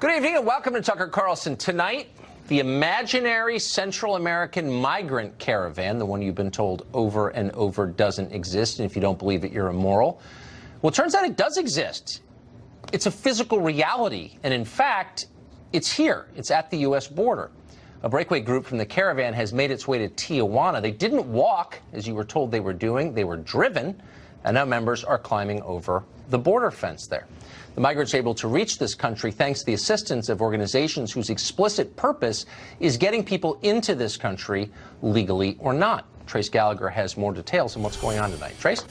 Good evening and welcome to Tucker Carlson. Tonight, the imaginary Central American migrant caravan, the one you've been told over and over doesn't exist, and if you don't believe it, you're immoral. Well, it turns out it does exist. It's a physical reality, and in fact, it's here. It's at the U.S. border. A breakaway group from the caravan has made its way to Tijuana. They didn't walk, as you were told they were doing. They were driven, and now members are climbing over the border fence there. The migrants are able to reach this country thanks to the assistance of organizations whose explicit purpose is getting people into this country legally or not. Trace Gallagher has more details on what's going on tonight. Trace?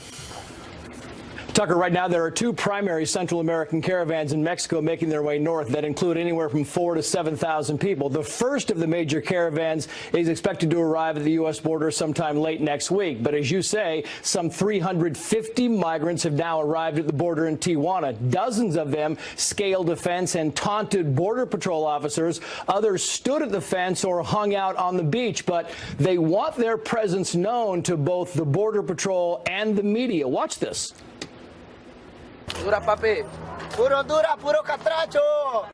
Tucker, right now there are two primary Central American caravans in Mexico making their way north that include anywhere from 4,000 to 7,000 people. The first of the major caravans is expected to arrive at the U.S. border sometime late next week. But as you say, some 350 migrants have now arrived at the border in Tijuana. Dozens of them scaled the fence and taunted Border Patrol officers. Others stood at the fence or hung out on the beach. But they want their presence known to both the Border Patrol and the media. Watch this. Dura, papi. Puro dura, puro catracho.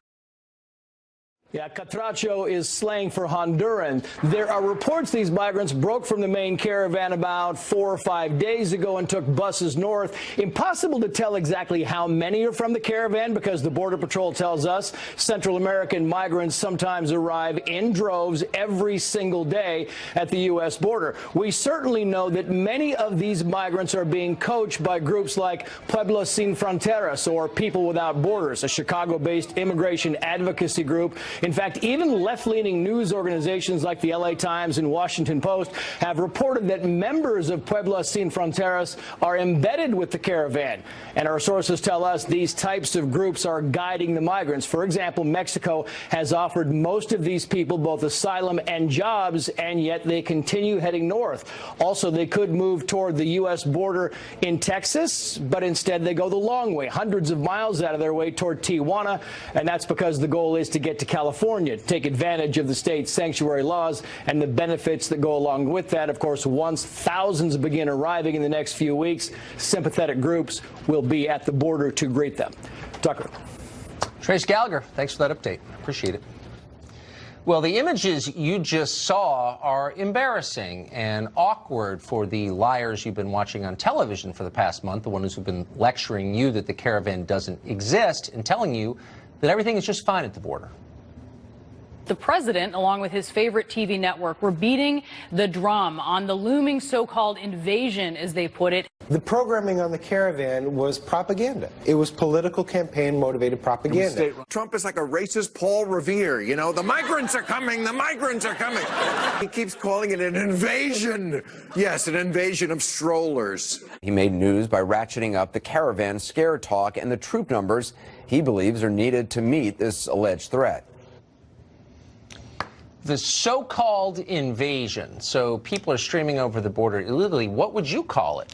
Yeah, catracho is slang for Honduran. There are reports these migrants broke from the main caravan about 4 or 5 days ago and took buses north. Impossible to tell exactly how many are from the caravan because the Border Patrol tells us Central American migrants sometimes arrive in droves every single day at the U.S. border. We certainly know that many of these migrants are being coached by groups like Pueblos Sin Fronteras or People Without Borders, a Chicago-based immigration advocacy group. In fact, even left-leaning news organizations like the LA Times and Washington Post have reported that members of Pueblos Sin Fronteras are embedded with the caravan. And our sources tell us these types of groups are guiding the migrants. For example, Mexico has offered most of these people both asylum and jobs, and yet they continue heading north. Also, they could move toward the U.S. border in Texas, but instead they go the long way, hundreds of miles out of their way toward Tijuana, and that's because the goal is to get to California, take advantage of the state's sanctuary laws and the benefits that go along with that. Of course, once thousands begin arriving in the next few weeks, sympathetic groups will be at the border to greet them. Tucker. Trace Gallagher, thanks for that update. Appreciate it. Well, the images you just saw are embarrassing and awkward for the liars you've been watching on television for the past month, the ones who've been lecturing you that the caravan doesn't exist and telling you that everything is just fine at the border. The president, along with his favorite TV network, were beating the drum on the looming so-called invasion, as they put it. The programming on the caravan was propaganda. It was political campaign-motivated propaganda. Trump is like a racist Paul Revere, you know, the migrants are coming, the migrants are coming. He keeps calling it an invasion. Yes, an invasion of strollers. He made news by ratcheting up the caravan scare talk and the troop numbers he believes are needed to meet this alleged threat. The so-called invasion, so people are streaming over the border illegally, what would you call it?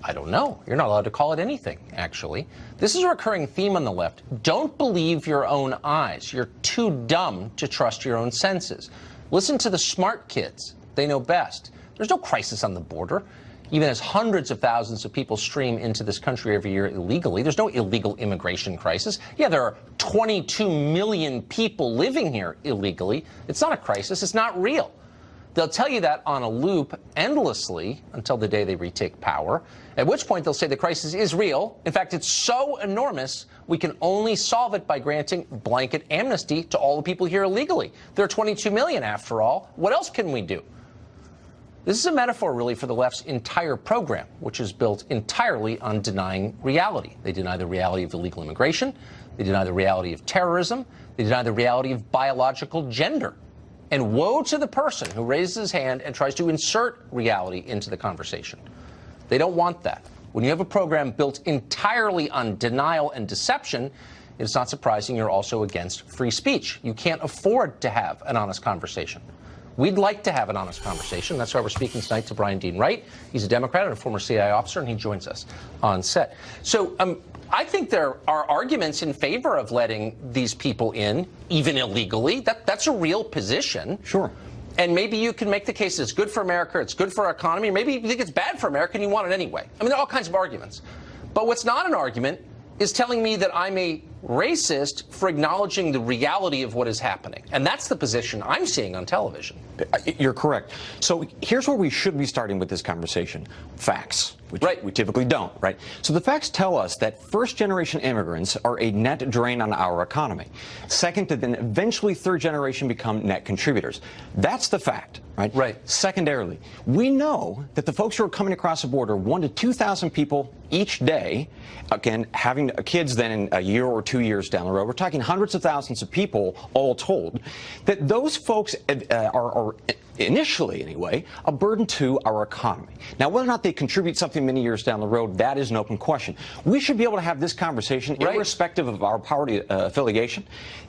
I don't know. You're not allowed to call it anything, actually. This is a recurring theme on the left. Don't believe your own eyes. You're too dumb to trust your own senses. Listen to the smart kids. They know best. There's no crisis on the border. Even as hundreds of thousands of people stream into this country every year illegally, there's no illegal immigration crisis. Yeah, there are 22 million people living here illegally. It's not a crisis. It's not real. They'll tell you that on a loop endlessly until the day they retake power, at which point they'll say the crisis is real. In fact, it's so enormous, we can only solve it by granting blanket amnesty to all the people here illegally. There are 22 million, after all. What else can we do? This is a metaphor, really, for the left's entire program, which is built entirely on denying reality. They deny the reality of illegal immigration. They deny the reality of terrorism. They deny the reality of biological gender. And woe to the person who raises his hand and tries to insert reality into the conversation. They don't want that. When you have a program built entirely on denial and deception, it's not surprising you're also against free speech. You can't afford to have an honest conversation. We'd like to have an honest conversation. That's why we're speaking tonight to Brian Dean Wright. He's a Democrat and a former CIA officer, and he joins us on set. So I think there are arguments in favor of letting these people in, even illegally. That's a real position. Sure. And maybe you can make the case it's good for America, it's good for our economy, or maybe you think it's bad for America and you want it anyway. I mean, there are all kinds of arguments. But what's not an argument is telling me that I'm a racist for acknowledging the reality of what is happening. And that's the position I'm seeing on television. You're correct. So here's where we should be starting with this conversation. Facts, which we typically don't, right? So the facts tell us that first-generation immigrants are a net drain on our economy. Second, and then eventually third-generation become net contributors. That's the fact, right? Right. Secondarily, we know that the folks who are coming across the border, 1,000 to 2,000 people each day, again, having kids then in a year or 2 years down the road, we're talking hundreds of thousands of people all told, that those folks are initially anyway, a burden to our economy. Now, whether or not they contribute something many years down the road, that is an open question. We should be able to have this conversation irrespective of our party affiliation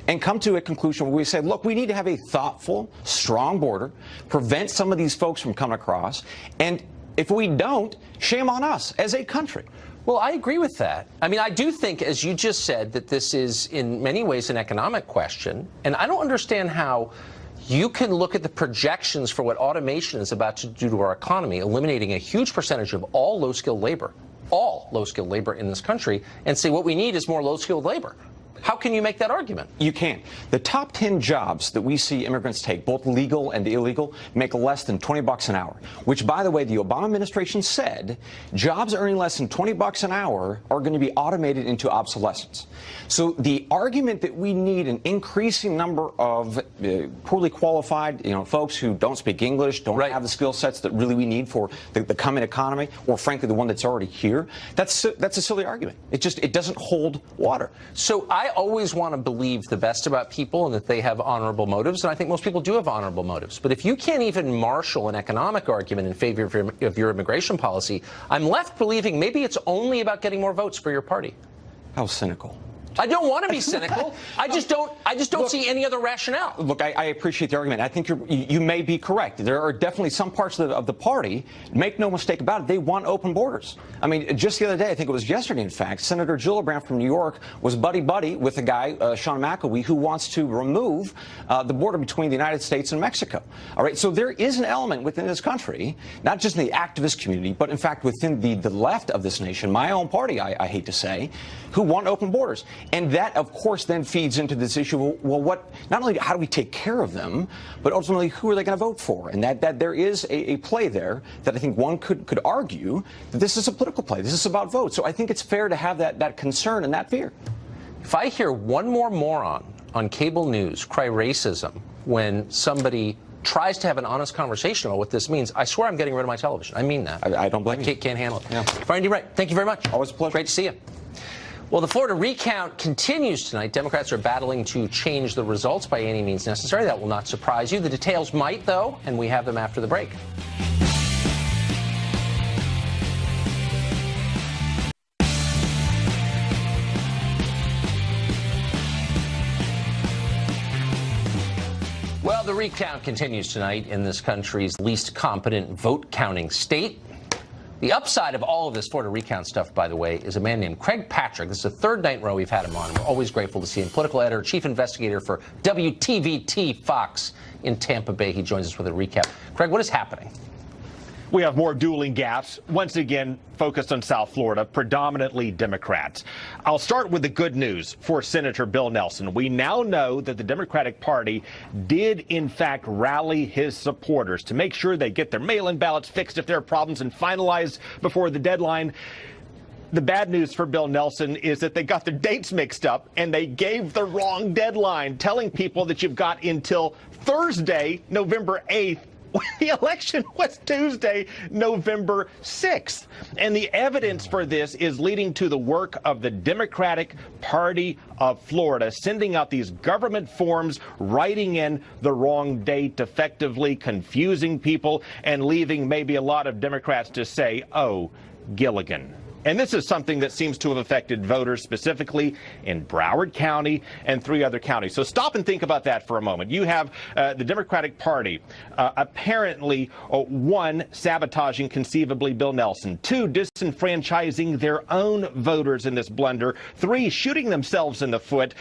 and come to a conclusion where we say, look, we need to have a thoughtful, strong border, prevent some of these folks from coming across, and if we don't, shame on us as a country. Well, I agree with that. I mean, I do think, as you just said, that this is in many ways an economic question, and I don't understand how you can look at the projections for what automation is about to do to our economy, eliminating a huge percentage of all low-skilled labor in this country, and say what we need is more low-skilled labor. How can you make that argument? You can't. The top 10 jobs that we see immigrants take, both legal and illegal, make less than $20 an hour, which, by the way, the Obama administration said jobs earning less than $20 an hour are going to be automated into obsolescence. So the argument that we need an increasing number of poorly qualified, folks who don't speak English, don't have the skill sets that really we need for the coming economy, or frankly the one that's already here, that's a silly argument. It doesn't hold water. So I always want to believe the best about people and that they have honorable motives, and I think most people do have honorable motives. But if you can't even marshal an economic argument in favor of your immigration policy, I'm left believing maybe it's only about getting more votes for your party. How cynical. I don't want to be cynical. I just don't see any other rationale. Look, I appreciate the argument. I think you may be correct. There are definitely some parts of the party, make no mistake about it, they want open borders. I mean, just the other day, I think it was yesterday, in fact, Senator Gillibrand from New York was buddy-buddy with a guy, Sean McElwee, who wants to remove the border between the United States and Mexico. All right, so there is an element within this country, not just in the activist community, but in fact within the left of this nation, my own party, I hate to say, who want open borders. And that, of course, then feeds into this issue, well, not only how do we take care of them, but ultimately who are they going to vote for? And that there is a play there that I think one could argue that this is a political play. This is about votes. So I think it's fair to have that concern and that fear. If I hear one more moron on cable news cry racism when somebody tries to have an honest conversation about what this means, I swear I'm getting rid of my television. I mean that. I don't blame you. Can't handle it. Yeah. Brian D. Wright, thank you very much. Always a pleasure. Great to see you. Well, the Florida recount continues tonight. Democrats are battling to change the results by any means necessary. That will not surprise you. The details might, though, and we have them after the break. Well, the recount continues tonight in this country's least competent vote-counting state. The upside of all of this Florida recount stuff, by the way, is a man named Craig Patrick. This is the third night in a row we've had him on. We're always grateful to see him. Political editor, chief investigator for WTVT Fox in Tampa Bay. He joins us with a recap. Craig, what is happening? We have more dueling gaps, once again focused on South Florida, predominantly Democrats. I'll start with the good news for Senator Bill Nelson. We now know that the Democratic Party did, in fact, rally his supporters to make sure they get their mail-in ballots fixed if there are problems and finalized before the deadline. The bad news for Bill Nelson is that they got their dates mixed up and they gave the wrong deadline, telling people that you've got until Thursday, November 8th, when the election was Tuesday, November 6th. And the evidence for this is leading to the work of the Democratic Party of Florida, sending out these government forms, writing in the wrong date, effectively confusing people, and leaving maybe a lot of Democrats to say, oh, Gilligan. And this is something that seems to have affected voters specifically in Broward County and 3 other counties. So stop and think about that for a moment. You have the Democratic Party apparently, 1, sabotaging conceivably Bill Nelson, 2, disenfranchising their own voters in this blunder, 3, shooting themselves in the foot,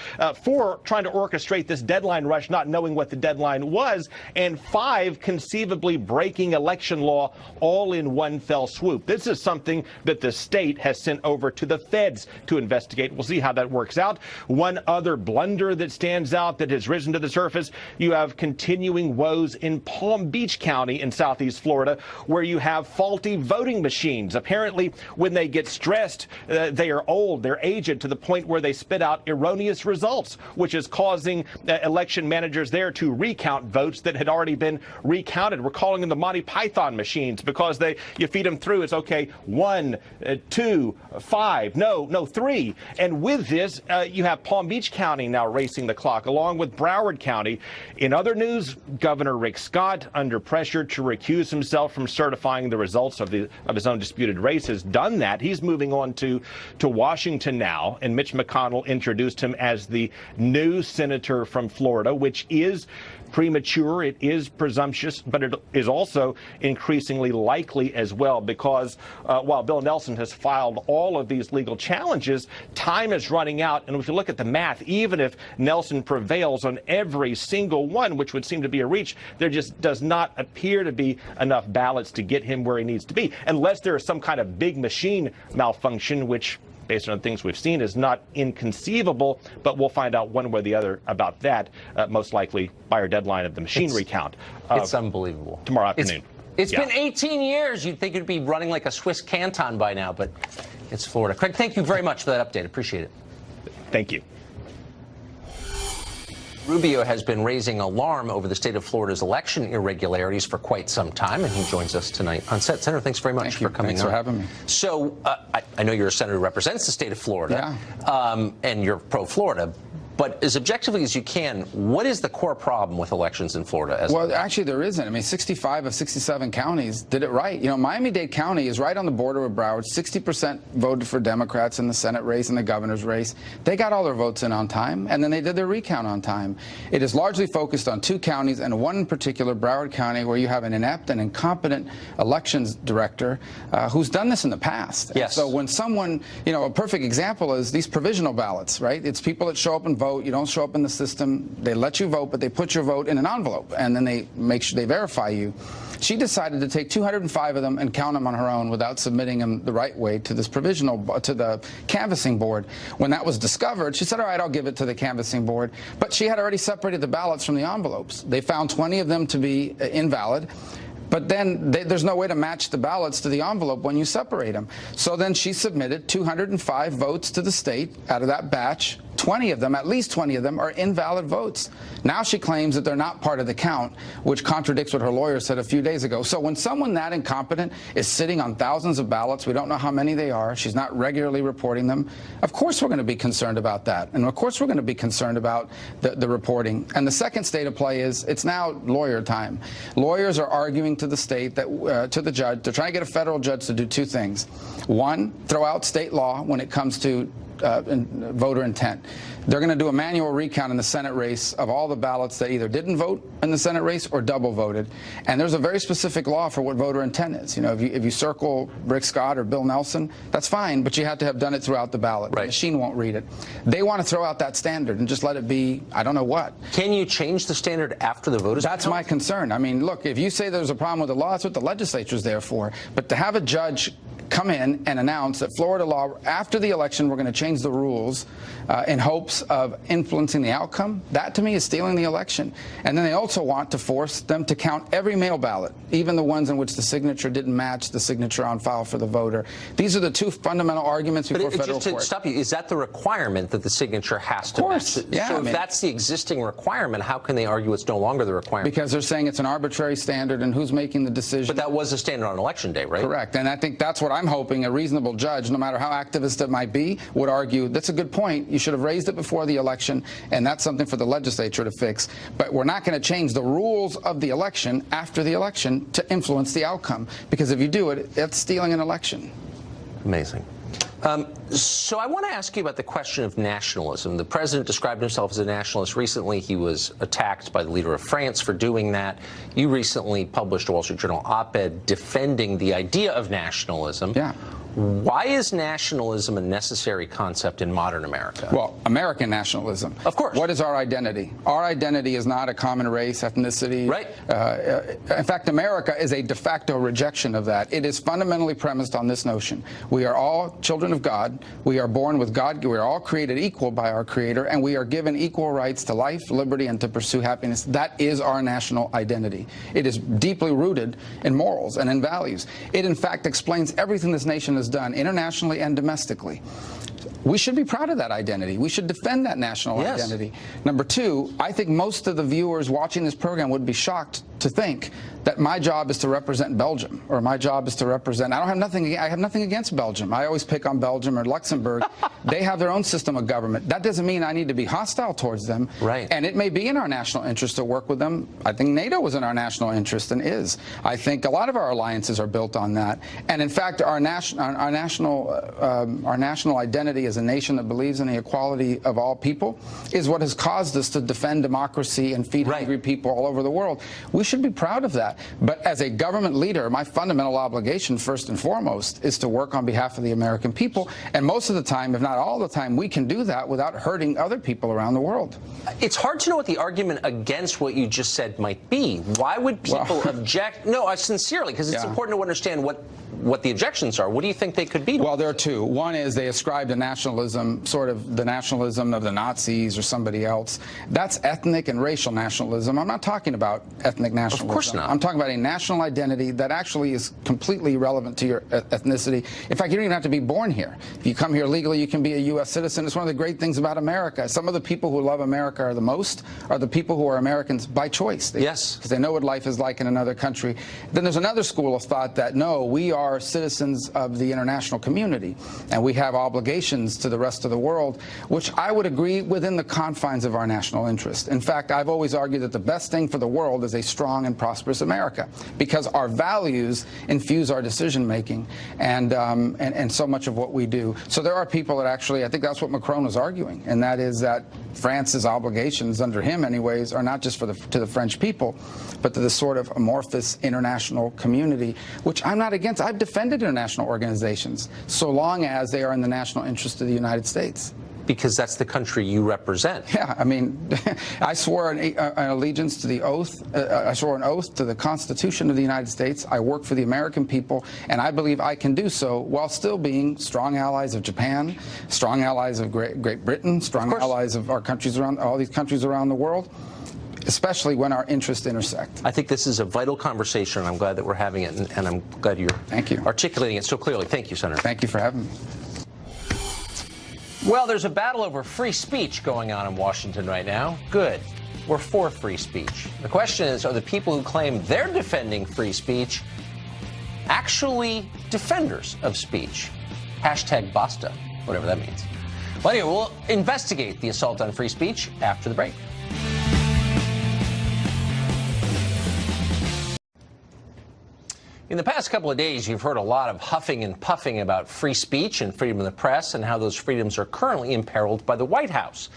4, trying to orchestrate this deadline rush, not knowing what the deadline was, and 5, conceivably breaking election law all in one fell swoop. This is something that the state state has sent over to the feds to investigate. We'll see how that works out. One other blunder that stands out that has risen to the surface, you have continuing woes in Palm Beach County in southeast Florida, where you have faulty voting machines. Apparently, when they get stressed, they are old, they're aged to the point where they spit out erroneous results, which is causing election managers there to recount votes that had already been recounted. We're calling them the Monty Python machines because you feed them through. It's okay, 1, 2, 5, no, 3. And with this, you have Palm Beach County now racing the clock, along with Broward County. In other news, Governor Rick Scott, under pressure to recuse himself from certifying the results of his own disputed race, has done that. He's moving on to Washington now, and Mitch McConnell introduced him as the new senator from Florida, which is premature, it is presumptuous, but it is also increasingly likely as well, because while Bill Nelson has filed all of these legal challenges, time is running out. And if you look at the math, even if Nelson prevails on every single one, which would seem to be a reach, there just does not appear to be enough ballots to get him where he needs to be, unless there is some kind of big machine malfunction, which, based on things we've seen, is not inconceivable, but we'll find out one way or the other about that, most likely by our deadline of the machine recount. It's unbelievable. Tomorrow afternoon. It's been 18 years. You'd think it'd be running like a Swiss canton by now, but it's Florida. Craig, thank you very much for that update. Appreciate it. Thank you. Rubio has been raising alarm over the state of Florida's election irregularities for quite some time, and he joins us tonight on set. Senator, thanks very much for coming on. Thanks for having me. So I know you're a senator who represents the state of Florida, and you're pro-Florida. But as objectively as you can, what is the core problem with elections in Florida? Well, actually, there isn't. I mean, 65 of 67 counties did it right. You know, Miami-Dade County is right on the border with Broward. 60% voted for Democrats in the Senate race and the governor's race. They got all their votes in on time, and then they did their recount on time. It is largely focused on 2 counties, and one in particular, Broward County, where you have an inept and incompetent elections director who's done this in the past. Yes. And so when someone, you know, a perfect example is these provisional ballots, right? It's people that show up and vote. You don't show up in the system. They let you vote, but they put your vote in an envelope, and then they make sure they verify you. She decided to take 205 of them and count them on her own without submitting them the right way to this to the canvassing board. When that was discovered, she said, all right, I'll give it to the canvassing board. But she had already separated the ballots from the envelopes. They found 20 of them to be invalid. But then there's no way to match the ballots to the envelope when you separate them. So then she submitted 205 votes to the state out of that batch. 20 of them, at least 20 of them, are invalid votes. Now she claims that they're not part of the count, which contradicts what her lawyer said a few days ago. So when someone that incompetent is sitting on thousands of ballots, we don't know how many they are, she's not regularly reporting them, of course we're going to be concerned about that. And of course we're going to be concerned about the reporting. And the second state of play is it's now lawyer time. Lawyers are arguing to the state, that to the judge, they're trying to get a federal judge to do 2 things. One, throw out state law when it comes to voter intent. They're going to do a manual recount in the Senate race of all the ballots that either didn't vote in the Senate race or double voted. And there's a very specific law for what voter intent is. You know, if you circle Rick Scott or Bill Nelson, that's fine, but you have to have done it throughout the ballot. Right. The machine won't read it. They want to throw out that standard and just let it be, I don't know what. Can you change the standard after the vote is That's my concern. I mean, look, if you say there's a problem with the law, that's what the legislature's there for. But to have a judge come in and announce that Florida law, after the election, we're going to change the rules in hopes of influencing the outcome, that to me is stealing the election. And then they also want to force them to count every mail ballot, even the ones in which the signature didn't match the signature on file for the voter. These are the 2 fundamental arguments before federal court. Just to stop you, is that the requirement that the signature has to match? Yeah, so if that's the existing requirement, how can they argue it's no longer the requirement? Because they're saying it's an arbitrary standard, and who's making the decision? But that was the standard on Election Day, right? Correct. And I think that's what I'm hoping a reasonable judge, no matter how activist it might be, would argue that's a good point. You should have raised it before the election, and that's something for the legislature to fix. But we're not going to change the rules of the election after the election to influence the outcome, because if you do it, it's stealing an election. Amazing. So I want to ask you about the question of nationalism. The president described himself as a nationalist recently. He was attacked by the leader of France for doing that. You recently published a Wall Street Journal op-ed defending the idea of nationalism. Yeah. Why is nationalism a necessary concept in modern America? Well, American nationalism. Of course. What is our identity? Our identity is not a common race, ethnicity. Right. In fact, America is a de facto rejection of that. It is fundamentally premised on this notion. We are all children of God. We are born with God. We are all created equal by our Creator, and we are given equal rights to life, liberty, and to pursue happiness. That is our national identity. It is deeply rooted in morals and in values. It, in fact, explains everything this nation has done internationally and domestically. We should be proud of that identity. We should defend that national identity. Number two, I think most of the viewers watching this program would be shocked to think that my job is to represent Belgium, or my job is to represent, I have nothing against Belgium. I always pick on Belgium or Luxembourg. They have their own system of government. That doesn't mean I need to be hostile towards them. Right. And it may be in our national interest to work with them. I think NATO was in our national interest and is. I think a lot of our alliances are built on that. And in fact, our national identity as a nation that believes in the equality of all people is what has caused us to defend democracy and feed hungry people all over the world. We should be proud of that. But as a government leader, my fundamental obligation, first and foremost, is to work on behalf of the American people. And most of the time, if not all the time, we can do that without hurting other people around the world. It's hard to know what the argument against what you just said might be. Why would people object? No, sincerely, because it's important to understand what the objections are. What do you think they could be? Well, there are two. One is they ascribe to nationalism, sort of the nationalism of the Nazis or somebody else. That's ethnic and racial nationalism. I'm not talking about ethnic nationalism. Of course not. I'm talking about a national identity that actually is completely irrelevant to your ethnicity. In fact, you don't even have to be born here. If you come here legally, you can be a U.S. citizen. It's one of the great things about America. Some of the people who love America are the most are the people who are Americans by choice. Because they know what life is like in another country. Then there's another school of thought that, no, we are citizens of the international community, and we have obligations to the rest of the world, which I would agree within the confines of our national interest. In fact, I've always argued that the best thing for the world is a strong and prosperous America, because our values infuse our decision-making and so much of what we do. So there are people that actually, I think that's what Macron was arguing, and that is that France's obligations, under him anyways, are not just to the French people, but to the sort of amorphous international community, which I'm not against. I've defended international organizations so long as they are in the national interest of the United States. Because that's the country you represent. Yeah, I mean, I swore an allegiance to the oath. I swore an oath to the Constitution of the United States. I work for the American people, and I believe I can do so while still being strong allies of Japan, strong allies of Great Britain, strong allies of our countries around, all these countries around the world, especially when our interests intersect. I think this is a vital conversation, and I'm glad that we're having it, and I'm glad you're articulating it so clearly. Thank you, Senator. Thank you for having me. Well, there's a battle over free speech going on in Washington right now. Good. We're for free speech. The question is, are the people who claim they're defending free speech actually defenders of speech? Hashtag Basta, whatever that means. Well, anyway, we'll investigate the assault on free speech after the break. In the past couple of days, you've heard a lot of huffing and puffing about free speech and freedom of the press and how those freedoms are currently imperiled by the White House.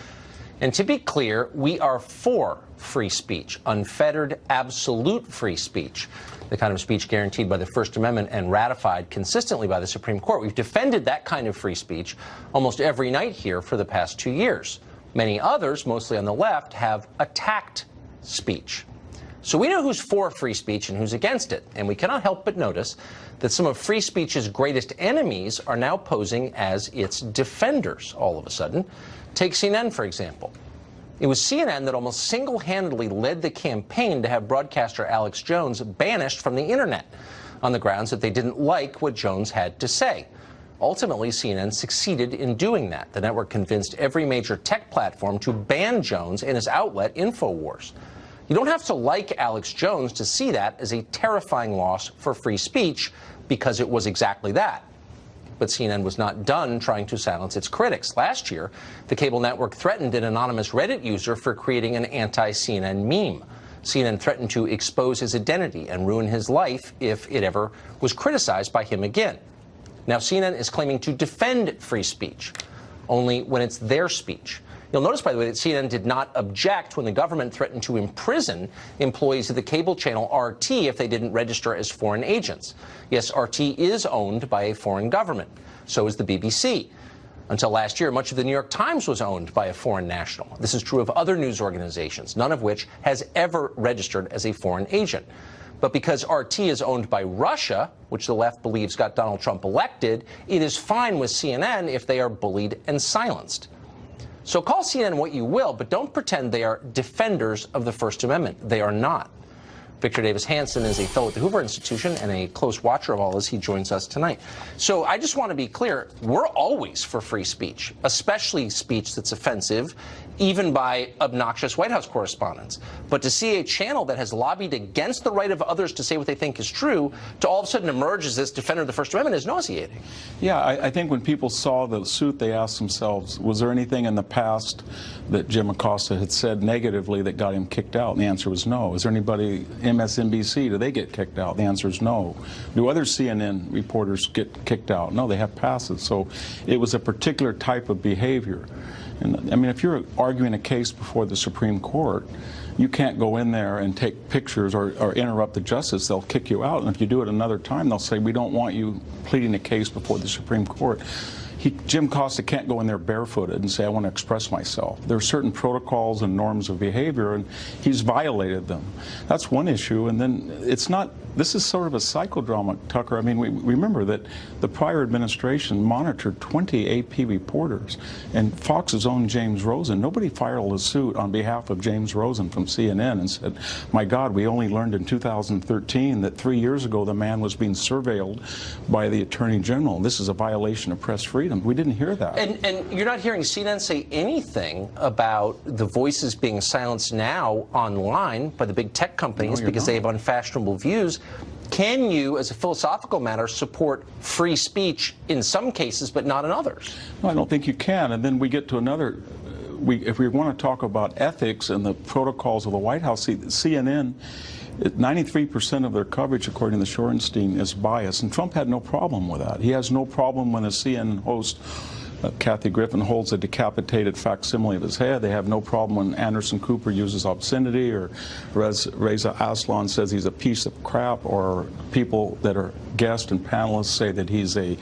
And to be clear, we are for free speech, unfettered, absolute free speech, the kind of speech guaranteed by the First Amendment and ratified consistently by the Supreme Court. We've defended that kind of free speech almost every night here for the past 2 years. Many others, mostly on the left, have attacked speech. So we know who's for free speech and who's against it, and we cannot help but notice that some of free speech's greatest enemies are now posing as its defenders all of a sudden. Take CNN, for example. It was CNN that almost single-handedly led the campaign to have broadcaster Alex Jones banished from the internet on the grounds that they didn't like what Jones had to say. Ultimately, CNN succeeded in doing that. The network convinced every major tech platform to ban Jones and his outlet, InfoWars. You don't have to like Alex Jones to see that as a terrifying loss for free speech, because it was exactly that. But CNN was not done trying to silence its critics. Last year, the cable network threatened an anonymous Reddit user for creating an anti-CNN meme. CNN threatened to expose his identity and ruin his life if it ever was criticized by him again. Now CNN is claiming to defend free speech, only when it's their speech. You'll notice, by the way, that CNN did not object when the government threatened to imprison employees of the cable channel RT if they didn't register as foreign agents. Yes, RT is owned by a foreign government. So is the BBC. Until last year, much of the New York Times was owned by a foreign national. This is true of other news organizations, none of which has ever registered as a foreign agent. But because RT is owned by Russia, which the left believes got Donald Trump elected, it is fine with CNN if they are bullied and silenced. So call CNN what you will, but don't pretend they are defenders of the First Amendment. They are not. Victor Davis Hanson is a fellow at the Hoover Institution and a close watcher of all as he joins us tonight. So I just want to be clear, we're always for free speech, especially speech that's offensive, even by obnoxious White House correspondents. But to see a channel that has lobbied against the right of others to say what they think is true, to all of a sudden emerge as this defender of the First Amendment is nauseating. Yeah, I think when people saw the suit, they asked themselves, was there anything in the past that Jim Acosta had said negatively that got him kicked out? And the answer was no. Is there anybody, MSNBC, do they get kicked out? The answer is no. Do other CNN reporters get kicked out? No, they have passes. So it was a particular type of behavior. And I mean, if you're arguing a case before the Supreme Court, you can't go in there and take pictures or interrupt the justice. They'll kick you out. And if you do it another time, they'll say, we don't want you pleading a case before the Supreme Court. Jim Acosta can't go in there barefooted and say, I want to express myself. There are certain protocols and norms of behavior, and he's violated them. That's one issue. And then it's not, this is sort of a psychodrama, Tucker. I mean, we remember that the prior administration monitored 20 AP reporters, and Fox's own James Rosen. Nobody filed a suit on behalf of James Rosen from CNN and said, my God, we only learned in 2013 that 3 years ago the man was being surveilled by the Attorney General. This is a violation of press freedom. We didn't hear that. And you're not hearing CNN say anything about the voices being silenced now online by the big tech companies because they have unfashionable views. Can you, as a philosophical matter, support free speech in some cases but not in others? No, I don't think you can. And then we get to another, if we want to talk about ethics and the protocols of the White House, CNN, 93% of their coverage, according to Shorenstein, is biased. And Trump had no problem with that. He has no problem when a CNN host, Kathy Griffin, holds a decapitated facsimile of his head. They have no problem when Anderson Cooper uses obscenity, or Reza Aslan says he's a piece of crap, or people that are guests and panelists say that he's a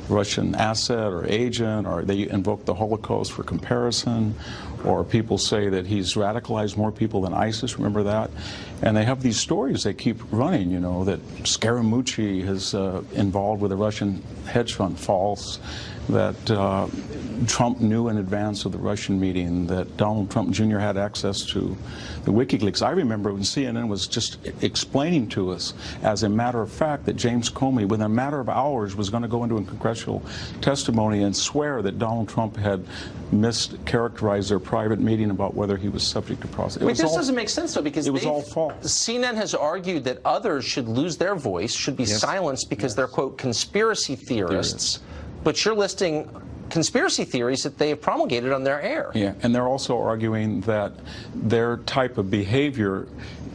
Russian asset or agent, or they invoke the Holocaust for comparison, or people say that he's radicalized more people than ISIS, remember that? And they have these stories they keep running, you know, that Scaramucci is involved with a Russian hedge fund, false, that Trump knew in advance of the Russian meeting, that Donald Trump Jr. had access to the WikiLeaks. I remember when CNN was just explaining to us, as a matter of fact, that James Comey, within a matter of hours, was going to go into a congressional testimony and swear that Donald Trump had mischaracterized their private meeting about whether he was subject to process. Wait, this doesn't make sense, though, because it was all false. CNN has argued that others should lose their voice, should be silenced because they're, quote, conspiracy theorists. But you're listing conspiracy theories that they have promulgated on their air. Yeah, and they're also arguing that their type of behavior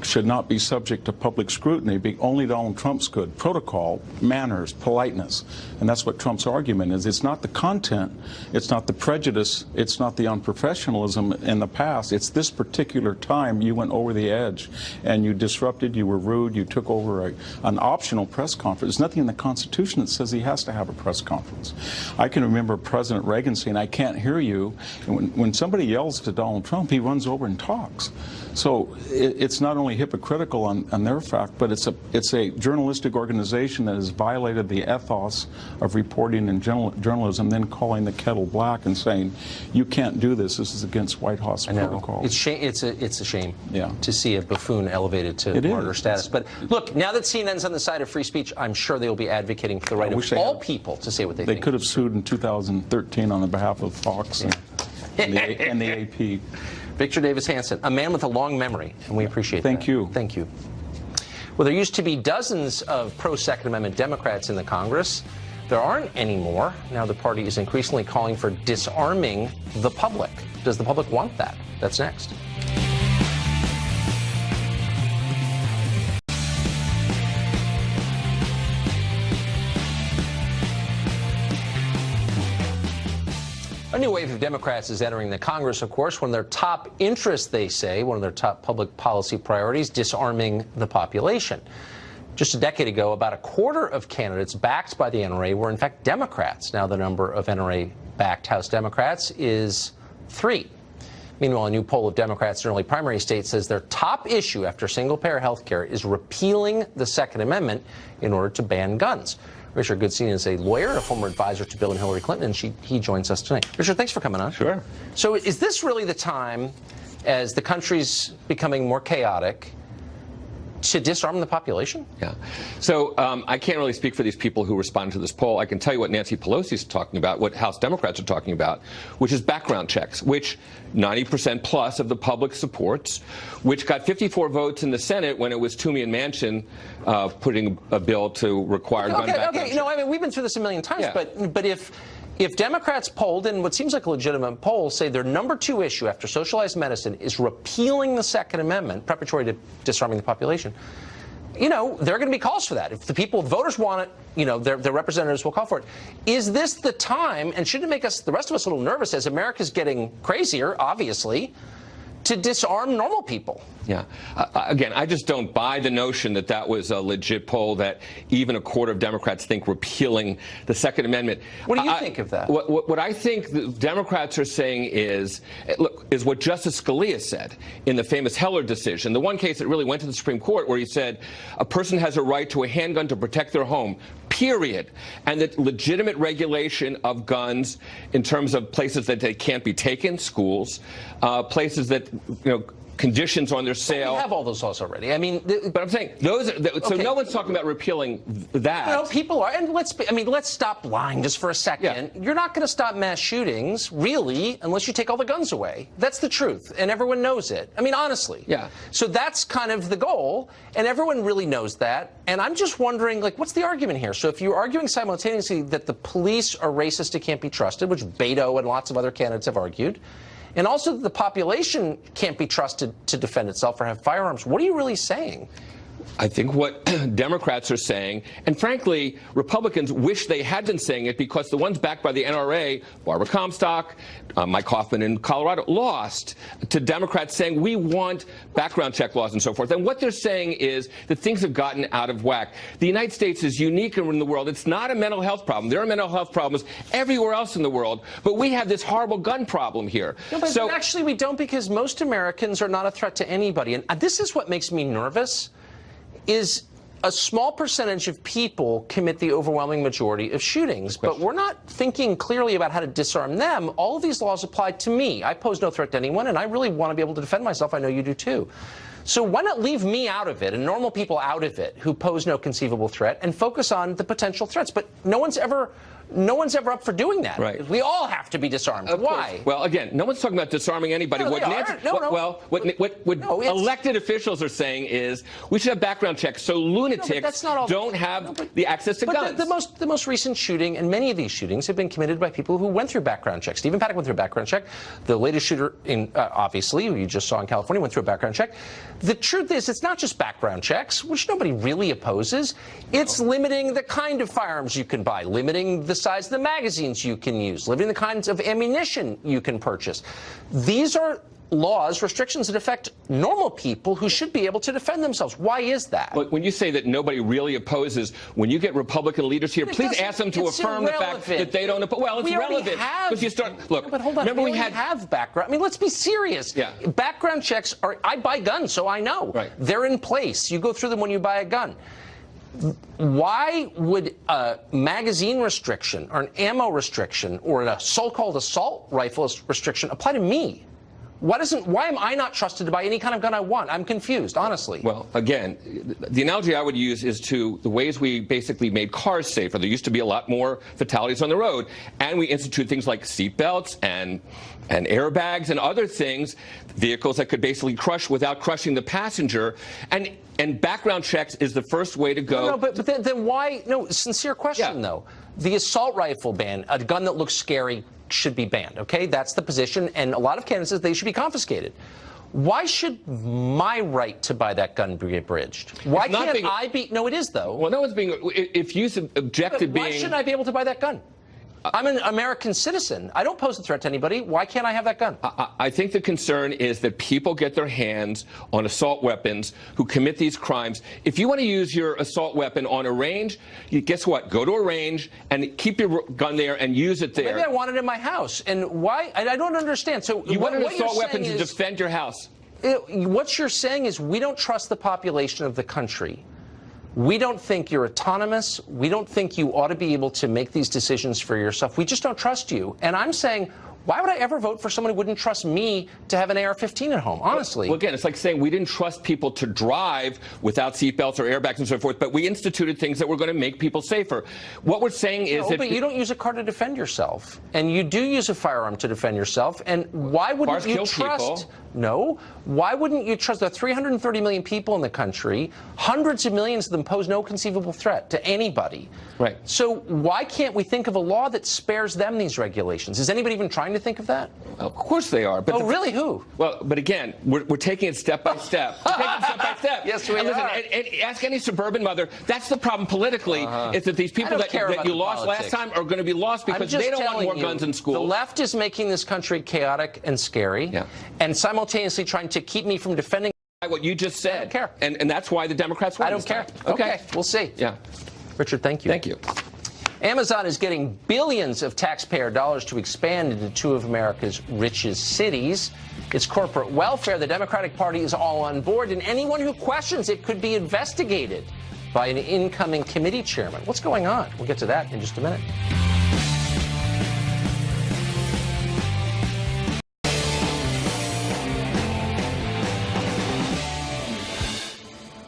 should not be subject to public scrutiny. Only Donald Trump's good. Protocol, manners, politeness. And that's what Trump's argument is. It's not the content, it's not the prejudice, it's not the unprofessionalism in the past. It's this particular time you went over the edge and you disrupted, you were rude, you took over an optional press conference. There's nothing in the Constitution that says he has to have a press conference. I can remember President Reagan saying, I can't hear you. And when somebody yells to Donald Trump, he runs over and talks. So it's not only hypocritical on their fact, but it's a journalistic organization that has violated the ethos of reporting and journalism, then calling the kettle black and saying, you can't do this. This is against White House protocol. It's a shame to see a buffoon elevated to martyr status. But look, now that CNN's on the side of free speech, I'm sure they will be advocating for the right of all people to say what they think. They could have sued in 2013 on the behalf of Fox and the AP. Victor Davis Hanson, a man with a long memory, and we appreciate that. Thank you. Thank you. Well, there used to be dozens of pro-Second Amendment Democrats in the Congress. There aren't anymore. Now the party is increasingly calling for disarming the public. Does the public want that? That's next. A new wave of Democrats is entering the Congress, of course. One of their top interests, they say, one of their top public policy priorities, disarming the population. Just a decade ago, about a quarter of candidates backed by the NRA were, in fact, Democrats. Now the number of NRA-backed House Democrats is 3. Meanwhile, a new poll of Democrats in early primary states says their top issue after single-payer health care is repealing the Second Amendment in order to ban guns. Richard Goodstein is a lawyer, a former advisor to Bill and Hillary Clinton, and he joins us tonight. Richard, thanks for coming on. Sure. So is this really the time, as the country's becoming more chaotic, to disarm the population? Yeah. So I can't really speak for these people who responded to this poll. I can tell you what Nancy Pelosi is talking about, what House Democrats are talking about, which is background checks, which 90% plus of the public supports, which got 54 votes in the Senate when it was Toomey and Manchin putting a bill to require gun background checks. You know, I mean, we've been through this a million times, Yeah. but if Democrats polled in what seems like a legitimate poll say their number 2 issue after socialized medicine is repealing the Second Amendment, preparatory to disarming the population, you know, there are going to be calls for that. If the voters want it, you know, their representatives will call for it. Is this the time, and shouldn't it make the rest of us a little nervous as America's getting crazier, obviously, to disarm normal people? Yeah. Again, I just don't buy the notion that that was a legit poll, that even a quarter of Democrats think repealing the Second Amendment. What do you think of that? What I think the Democrats are saying is what Justice Scalia said in the famous Heller decision, the one case that really went to the Supreme Court, where he said a person has a right to a handgun to protect their home, period, and that legitimate regulation of guns in terms of places that they can't be taken, schools, places that, you know, conditions on their sale. We have all those laws already. I mean, but I'm saying those. So no one's talking about repealing that. No, people are. And let's stop lying just for a second. Yeah. You're not going to stop mass shootings, really, unless you take all the guns away. That's the truth, and everyone knows it. I mean, honestly. Yeah. So that's kind of the goal, and everyone really knows that. And I'm just wondering, like, what's the argument here? So if you're arguing simultaneously that the police are racist and can't be trusted, which Beto and lots of other candidates have argued, and also that the population can't be trusted to defend itself or have firearms, what are you really saying? I think what Democrats are saying, and frankly, Republicans wish they had been saying it, because the ones backed by the NRA, Barbara Comstock, Mike Hoffman in Colorado, lost to Democrats saying we want background check laws and so forth. And what they're saying is that things have gotten out of whack. The United States is unique in the world. It's not a mental health problem. There are mental health problems everywhere else in the world, but we have this horrible gun problem here. No, but actually we don't, because most Americans are not a threat to anybody. And this is what makes me nervous. Is a small percentage of people commit the overwhelming majority of shootings, but we're not thinking clearly about how to disarm them. All of these laws apply to me. I pose no threat to anyone, and I really want to be able to defend myself. I know you do too. So why not leave me out of it and normal people out of it who pose no conceivable threat, and focus on the potential threats? But no one's ever up for doing that. Right. We all have to be disarmed. Why? Well, again, no one's talking about disarming anybody. What elected officials are saying is we should have background checks so lunatics don't have the access to guns. The most recent shooting, and many of these shootings have been committed by people who went through background checks. Stephen Paddock went through a background check. The latest shooter, obviously, who you just saw in California, went through a background check. The truth is, it's not just background checks, which nobody really opposes. It's limiting the kind of firearms you can buy, limiting the size of the magazines you can use, limiting the kinds of ammunition you can purchase. These are laws, restrictions that affect normal people who should be able to defend themselves. Why is that? Look, when you say that nobody really opposes, when you get Republican leaders here, please ask them to affirm the fact that they don't oppose. Well, it's relevant. Because you start, look, but hold on, remember we have background. I mean, let's be serious. Yeah. Background checks are, I buy guns, so I know. Right. They're in place. You go through them when you buy a gun. Why would a magazine restriction or an ammo restriction or a so-called assault rifle restriction apply to me? Why am I not trusted to buy any kind of gun I want? I'm confused, honestly. Well, again, the analogy I would use is to the ways we basically made cars safer. There used to be a lot more fatalities on the road, and we instituted things like seat belts and airbags and other things, vehicles that could basically crush without crushing the passenger. And background checks is the first way to go. No, but then why? No, sincere question, though. The assault rifle ban, a gun that looks scary, should be banned, okay? That's the position, and a lot of candidates say they should be confiscated. Why should my right to buy that gun be abridged? Why can't I be? No, it is, though. Well, no one's being. If you object to being. Why shouldn't I be able to buy that gun? I'm an American citizen. I don't pose a threat to anybody. Why can't I have that gun? I think the concern is that people get their hands on assault weapons who commit these crimes. If you want to use your assault weapon on a range, guess what? Go to a range and keep your gun there and use it there. Maybe I want it in my house. And why? I don't understand. So you want an assault weapon to defend your house. What you're saying is we don't trust the population of the country. We don't think you're autonomous. We don't think you ought to be able to make these decisions for yourself. We just don't trust you. And I'm saying, why would I ever vote for someone who wouldn't trust me to have an AR-15 at home, honestly? Well, again, it's like saying we didn't trust people to drive without seatbelts or airbags and so forth, but we instituted things that were going to make people safer. What we're saying is that... but you don't use a car to defend yourself. And you do use a firearm to defend yourself. And why wouldn't you trust... No. Why wouldn't you trust the 330 million people in the country? Hundreds of millions of them pose no conceivable threat to anybody. Right. So why can't we think of a law that spares them these regulations? Is anybody even trying to think of that? Well, of course they are. But really? Who? Well, but again, we're taking it step by step. We're taking it step by step. Yes, we are. And ask any suburban mother. That's the problem politically, is that these people that you lost last time are going to be lost because they don't want more guns in schools. The left is making this country chaotic and scary, and simultaneously trying to keep me from defending what you just said. I don't care. And that's why the Democrats won. I don't care. Okay, we'll see. Yeah. Richard, thank you. Thank you. Amazon is getting billions of taxpayer dollars to expand into two of America's richest cities. It's corporate welfare. The Democratic Party is all on board, and anyone who questions it could be investigated by an incoming committee chairman. What's going on? We'll get to that in just a minute.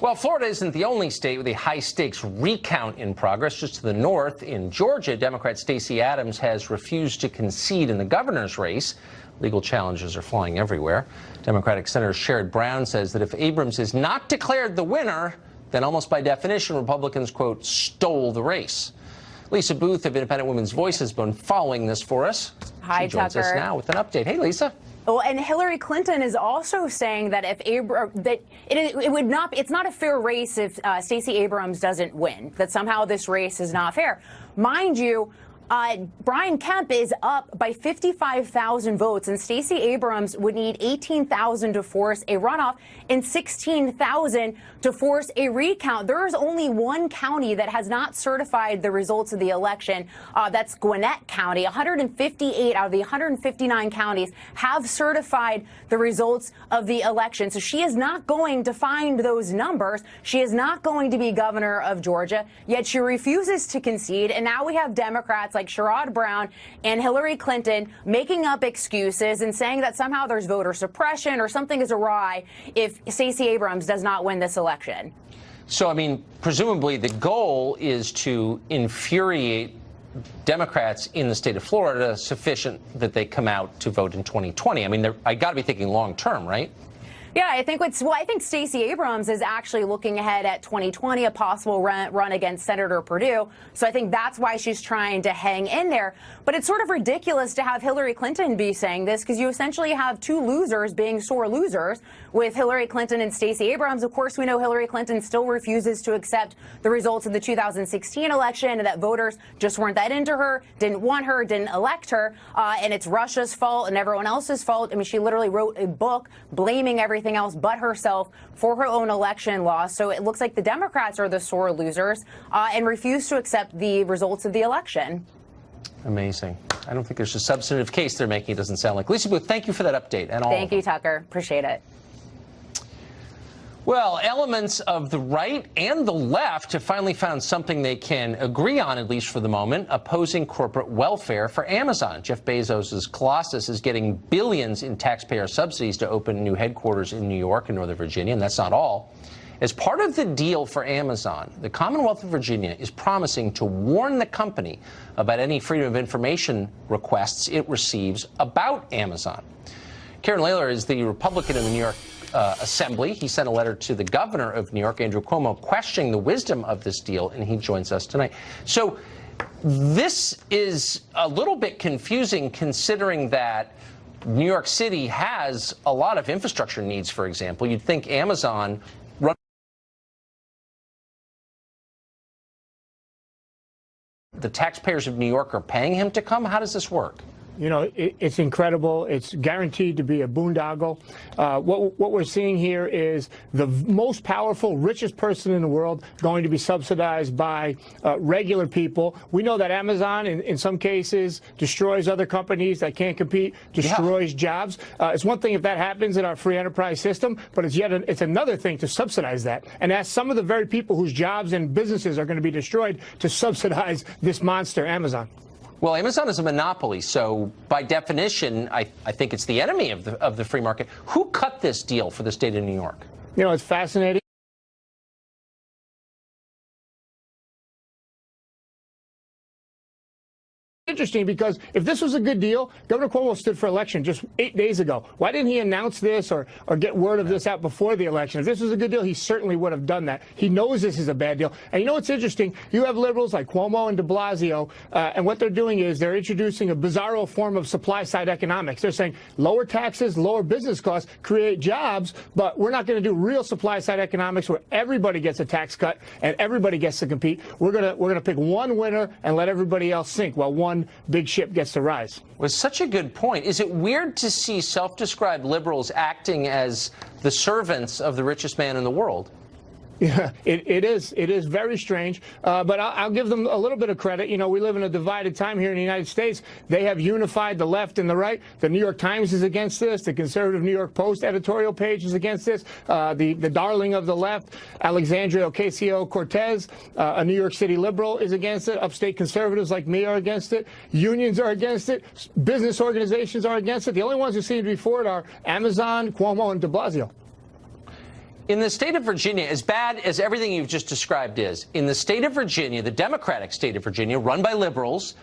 Well, Florida isn't the only state with a high-stakes recount in progress. Just to the north, in Georgia, Democrat Stacey Abrams has refused to concede in the governor's race. Legal challenges are flying everywhere. Democratic Senator Sherrod Brown says that if Abrams is not declared the winner, then almost by definition, Republicans, quote, stole the race. Lisa Booth of Independent Women's Voice has been following this for us. Hi, she joins us now with an update. Hey, Lisa. Well, and Hillary Clinton is also saying that if it's not a fair race if Stacey Abrams doesn't win, that somehow this race is not fair. Mind you, Brian Kemp is up by 55,000 votes, and Stacey Abrams would need 18,000 to force a runoff and 16,000 to force a recount. There is only one county that has not certified the results of the election. That's Gwinnett County. 158 out of the 159 counties have certified the results of the election. So she is not going to find those numbers. She is not going to be governor of Georgia, yet she refuses to concede. And now we have Democrats like Sherrod Brown and Hillary Clinton making up excuses and saying that somehow there's voter suppression or something is awry if Stacey Abrams does not win this election. So, I mean, presumably the goal is to infuriate Democrats in the state of Florida sufficient that they come out to vote in 2020. I mean, I got to be thinking long term, right? Yeah, I think Stacey Abrams is actually looking ahead at 2020, a possible run against Senator Perdue. So I think that's why she's trying to hang in there. But it's sort of ridiculous to have Hillary Clinton be saying this, because you essentially have two losers being sore losers with Hillary Clinton and Stacey Abrams. Of course, we know Hillary Clinton still refuses to accept the results of the 2016 election, and that voters just weren't that into her, didn't want her, didn't elect her, and it's Russia's fault and everyone else's fault. I mean, she literally wrote a book blaming everything else but herself for her own election loss. So it looks like the Democrats are the sore losers and refuse to accept the results of the election. Amazing. I don't think there's a substantive case they're making, it doesn't sound like. Lisa Booth, thank you for that update. And all Thank you, Tucker. Appreciate it. Well, elements of the right and the left have finally found something they can agree on, at least for the moment, opposing corporate welfare for Amazon. Jeff Bezos' Colossus is getting billions in taxpayer subsidies to open new headquarters in New York and Northern Virginia, and that's not all. As part of the deal for Amazon, the Commonwealth of Virginia is promising to warn the company about any freedom of information requests it receives about Amazon. Karen Lehler is the Republican in the New York Assembly. He sent a letter to the governor of New York, Andrew Cuomo, questioning the wisdom of this deal, and he joins us tonight. So this is a little bit confusing, considering that New York City has a lot of infrastructure needs, for example. You'd think Amazon the taxpayers of New York are paying him to come? How does this work? You know, it's incredible. It's guaranteed to be a boondoggle. What we're seeing here is the most powerful, richest person in the world going to be subsidized by regular people. We know that Amazon, in some cases, destroys other companies that can't compete, destroys jobs. It's one thing if that happens in our free enterprise system, but it's another thing to subsidize that and ask some of the very people whose jobs and businesses are going to be destroyed to subsidize this monster, Amazon. Well, Amazon is a monopoly, so by definition, I think it's the enemy of the free market. Who cut this deal for the state of New York? You know, it's fascinating. Interesting, because if this was a good deal, Governor Cuomo stood for election just 8 days ago. Why didn't he announce this or get word of this out before the election? If this was a good deal, he certainly would have done that. He knows this is a bad deal. And you know what's interesting? You have liberals like Cuomo and de Blasio, and what they're doing is they're introducing a bizarro form of supply-side economics. They're saying lower taxes, lower business costs, create jobs, but we're not going to do real supply-side economics where everybody gets a tax cut and everybody gets to compete. We're gonna pick one winner and let everybody else sink while one big ship gets to rise. Was such a good point. Is it weird to see self-described liberals acting as the servants of the richest man in the world? Yeah, it is. It is very strange, but I'll give them a little bit of credit. You know, we live in a divided time here in the United States. They have unified the left and the right. The New York Times is against this. The conservative New York Post editorial page is against this. The darling of the left, Alexandria Ocasio-Cortez, a New York City liberal, is against it. Upstate conservatives like me are against it. Unions are against it. Business organizations are against it. The only ones who seem to be for it are Amazon, Cuomo, and de Blasio. In the state of Virginia, as bad as everything you've just described is, in the state of Virginia, the Democratic state of Virginia, run by liberals,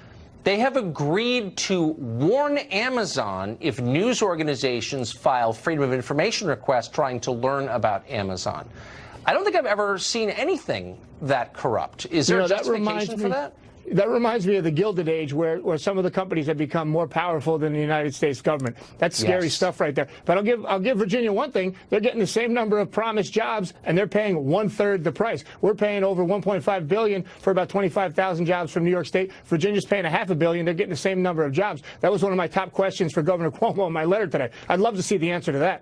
they have agreed to warn Amazon if news organizations file freedom of information requests trying to learn about Amazon. I don't think I've ever seen anything that corrupt. Is there a justification for that? That reminds me of the Gilded Age, where some of the companies have become more powerful than the United States government. That's scary stuff right there. But I'll give Virginia one thing. They're getting the same number of promised jobs, and they're paying 1/3 the price. We're paying over $1.5 billion for about 25,000 jobs from New York State. Virginia's paying $500 million. They're getting the same number of jobs. That was one of my top questions for Governor Cuomo in my letter today. I'd love to see the answer to that.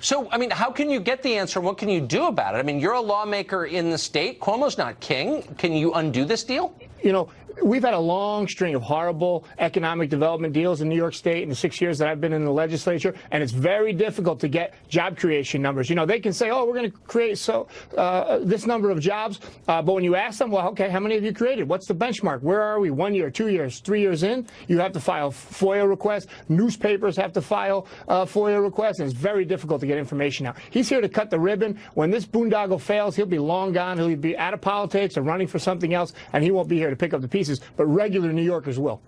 So, I mean, how can you get the answer? What can you do about it? I mean, you're a lawmaker in the state. Cuomo's not king. Can you undo this deal? You know, we've had a long string of horrible economic development deals in New York State in the 6 years that I've been in the legislature, and it's very difficult to get job creation numbers. You know, they can say, oh, we're going to create this number of jobs, but when you ask them, well, okay, how many have you created? What's the benchmark? Where are we? 1 year, 2 years, 3 years in? You have to file FOIA requests. Newspapers have to file FOIA requests, and it's very difficult to get information out. He's here to cut the ribbon. When this boondoggle fails, he'll be long gone. He'll be out of politics or running for something else, and he won't be here to pick up the pieces, but regular New Yorkers will.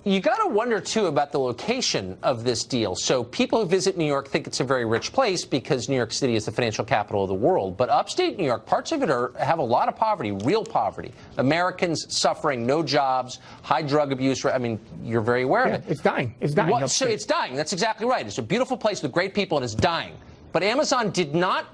You got to wonder, too, about the location of this deal. So people who visit New York think it's a very rich place because New York City is the financial capital of the world. But upstate New York, parts of it have a lot of poverty, real poverty. Americans suffering, no jobs, high drug abuse. I mean, you're very aware of it. It's dying. It's dying. So it's dying. That's exactly right. It's a beautiful place with great people, and it's dying. But Amazon did not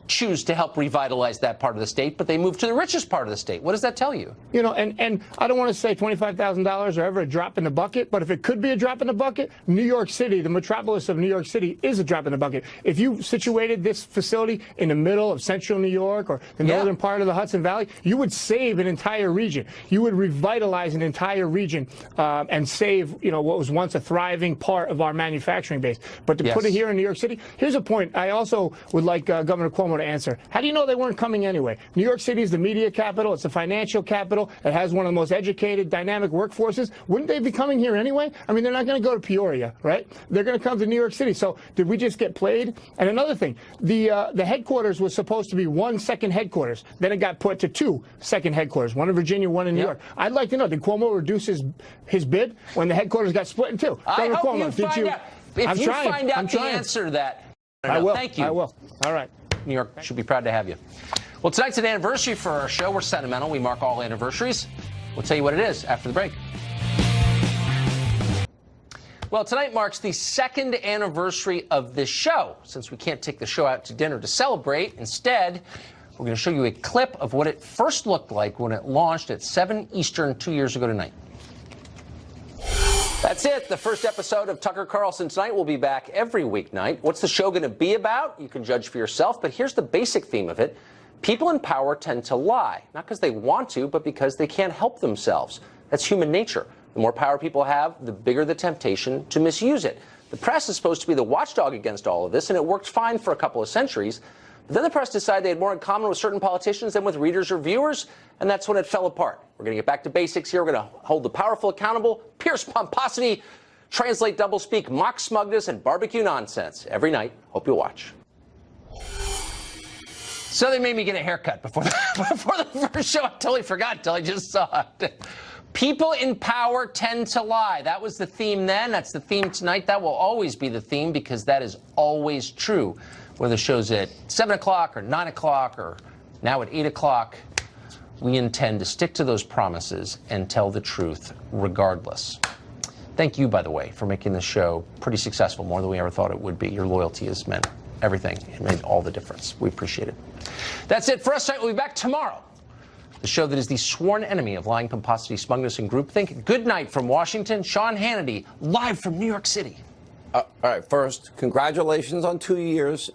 choose to help revitalize that part of the state, but they moved to the richest part of the state. What does that tell you? You know, and I don't want to say $25,000 or ever a drop in the bucket, but if it could be a drop in the bucket, New York City, the metropolis of New York City, is a drop in the bucket. If you situated this facility in the middle of central New York or the northern part of the Hudson Valley, you would save an entire region. You would revitalize an entire region and save, you know, what was once a thriving part of our manufacturing base. But to put it here in New York City, here's a point I also would like Governor Cuomo to answer. How do you know they weren't coming anyway? New York City is the media capital. It's the financial capital. It has one of the most educated, dynamic workforces. Wouldn't they be coming here anyway? I mean, they're not going to go to Peoria, right? They're going to come to New York City. So did we just get played? And another thing, the headquarters was supposed to be one second headquarters. Then it got put to 2 second headquarters, one in Virginia, one in New York. I'd like to know, did Cuomo reduce his bid when the headquarters got split in 2? I hope Cuomo, you find out. If you find out the answer to that, I will. Thank you. I will. All right. New York should be proud to have you. Well, tonight's an anniversary for our show. We're sentimental. We mark all anniversaries. We'll tell you what it is after the break. Well, tonight marks the 2nd anniversary of this show. Since we can't take the show out to dinner to celebrate, instead, We're going to show you a clip of what it first looked like when it launched at 7 Eastern 2 years ago tonight. That's it. The first episode of Tucker Carlson Tonight will be back every weeknight. What's the show going to be about? You can judge for yourself, but here's the basic theme of it. People in power tend to lie, not because they want to, but because they can't help themselves. That's human nature. The more power people have, the bigger the temptation to misuse it. The press is supposed to be the watchdog against all of this, and it worked fine for a couple of centuries. But then the press decided they had more in common with certain politicians than with readers or viewers, and that's when it fell apart. We're going to get back to basics here. We're going to hold the powerful accountable, pierce pomposity, translate doublespeak, mock smugness, and barbecue nonsense every night. Hope you'll watch. So they made me get a haircut before the first show. I totally forgot until I just saw it. People in power tend to lie. That was the theme then. That's the theme tonight. That will always be the theme because that is always true. Whether the show's at 7 o'clock or 9 o'clock or now at 8 o'clock, we intend to stick to those promises and tell the truth regardless. Thank you, by the way, for making this show pretty successful, more than we ever thought it would be. Your loyalty has meant everything. It made all the difference. We appreciate it. That's it for us tonight. We'll be back tomorrow. The show that is the sworn enemy of lying, pomposity, smugness, and groupthink. Good night from Washington. Sean Hannity, live from New York City. All right, first, congratulations on 2 years.